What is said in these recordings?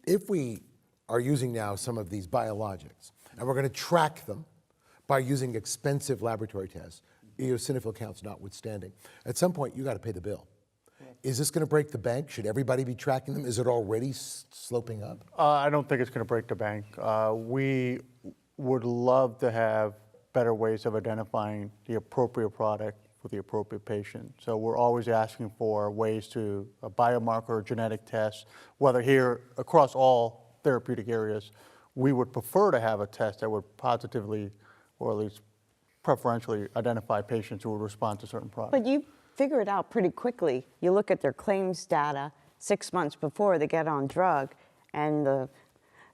If we are using now some of these biologics, and we're going to track them by using expensive laboratory tests, eosinophil counts notwithstanding, at some point you got to pay the bill. Is this going to break the bank? Should everybody be tracking them? Is it already sloping up? I don't think it's going to break the bank. We would love to have better ways of identifying the appropriate product for the appropriate patient. So we're always asking for ways to a biomarker or genetic test, whether here across all therapeutic areas. We would prefer to have a test that would positively, or at least preferentially, identify patients who would respond to certain products. But you figure it out pretty quickly. You look at their claims data 6 months before they get on drug, and the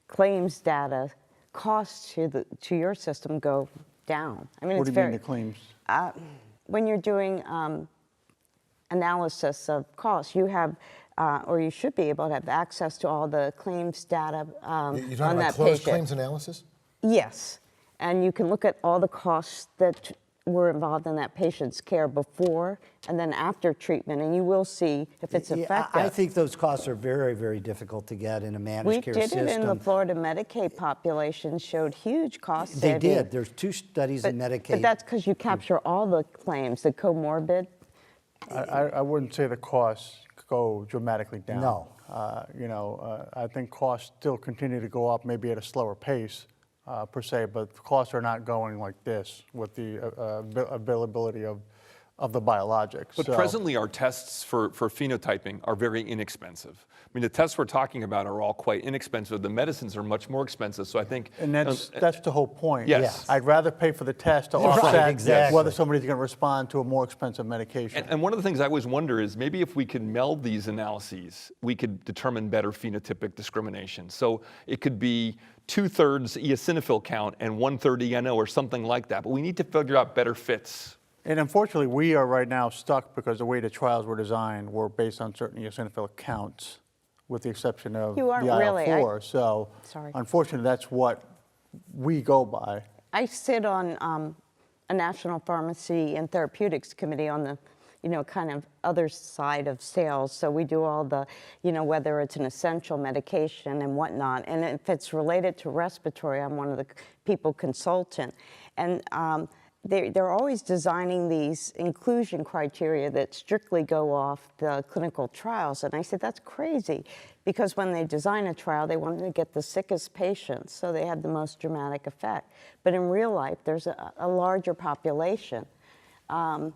claims data costs to your system go down. I mean, what do you mean the claims? When you're doing analysis of costs, you have, or you should be able to have access to all the claims data on that patient. You're talking about closed claims analysis? Yes, and you can look at all the costs that were involved in that patient's care before and then after treatment, and you will see if it's effective. I think those costs are very, very difficult to get in a managed care system. We did it in the Florida Medicaid population, showed huge cost They savings. did. There's 2 studies in Medicaid. But that's because you capture all the claims, the comorbid. I wouldn't say the costs go dramatically down. No. I think costs still continue to go up, maybe at a slower pace. Per se, but costs are not going like this with the availability of the biologics. But presently our tests for phenotyping are very inexpensive. I mean, the tests we're talking about are all quite inexpensive. The medicines are much more expensive, so I think... And that's the whole point. Yes. I'd rather pay for the test to Right, offset exactly. whether somebody's going to respond to a more expensive medication. And one of the things I always wonder is maybe if we could meld these analyses, we could determine better phenotypic discrimination. So it could be 2/3 eosinophil count and 1/3 ENO or something like that. But we need to figure out better fits. And unfortunately, we are right now stuck because the way the trials were designed were based on certain eosinophil counts, with the exception of the IL-4. So unfortunately, that's what we go by. I sit on a National Pharmacy and Therapeutics Committee on the kind of other side of sales. So we do all the, whether it's an essential medication and whatnot. And if it's related to respiratory, I'm one of the people consultant. And they're always designing these inclusion criteria that strictly go off the clinical trials. And I said, that's crazy. Because when they design a trial, they want to get the sickest patients, so they have the most dramatic effect. But in real life, there's a larger population. To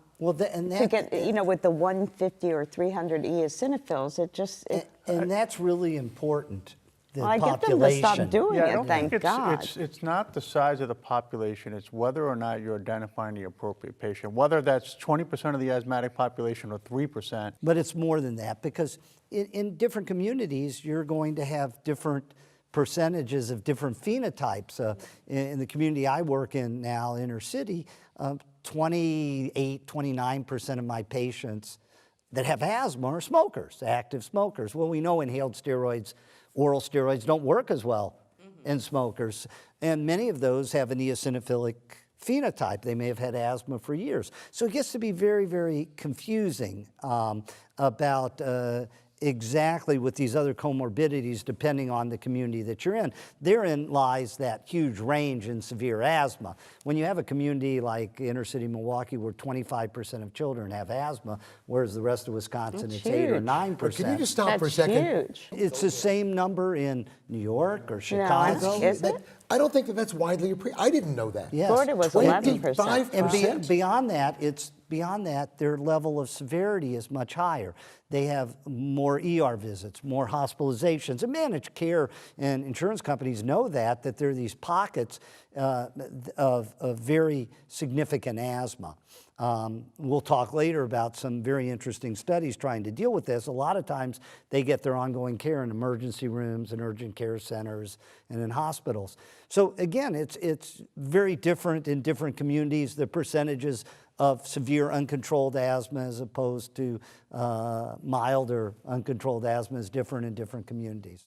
get, with the 150 or 300 eosinophils, it just... And that's really important, the I population. get them to stop doing it, thank God. It's not the size of the population, it's whether or not you're identifying the appropriate patient, whether that's 20% of the asthmatic population or 3%. But it's more than that, because in different communities, you're going to have different percentages of different phenotypes. In the community I work in now, inner city, 28, 29% of my patients that have asthma are smokers, active smokers. Well, we know inhaled steroids, oral steroids don't work as well in smokers. And many of those have an eosinophilic phenotype. They may have had asthma for years. So it gets to be very, very confusing about exactly with these other comorbidities depending on the community that you're in. Therein lies that huge range in severe asthma. When you have a community like inner city Milwaukee where 25% of children have asthma, whereas the rest of Wisconsin it's 8 or 9%. But can you just stop for a second? Huge. It's the same number in New York or Chicago. No, is it? I don't think that's widely appreciated. I didn't know that. Yes. Florida was 11%. And beyond that, their level of severity is much higher. They have more ER visits, more hospitalizations. And managed care and insurance companies know that there are these pockets of very significant asthma. We'll talk later about some very interesting studies trying to deal with this. A lot of times they get their ongoing care in emergency rooms and urgent care centers and in hospitals. So again, it's very different in different communities. The percentages of severe uncontrolled asthma as opposed to mild or uncontrolled asthma is different in different communities.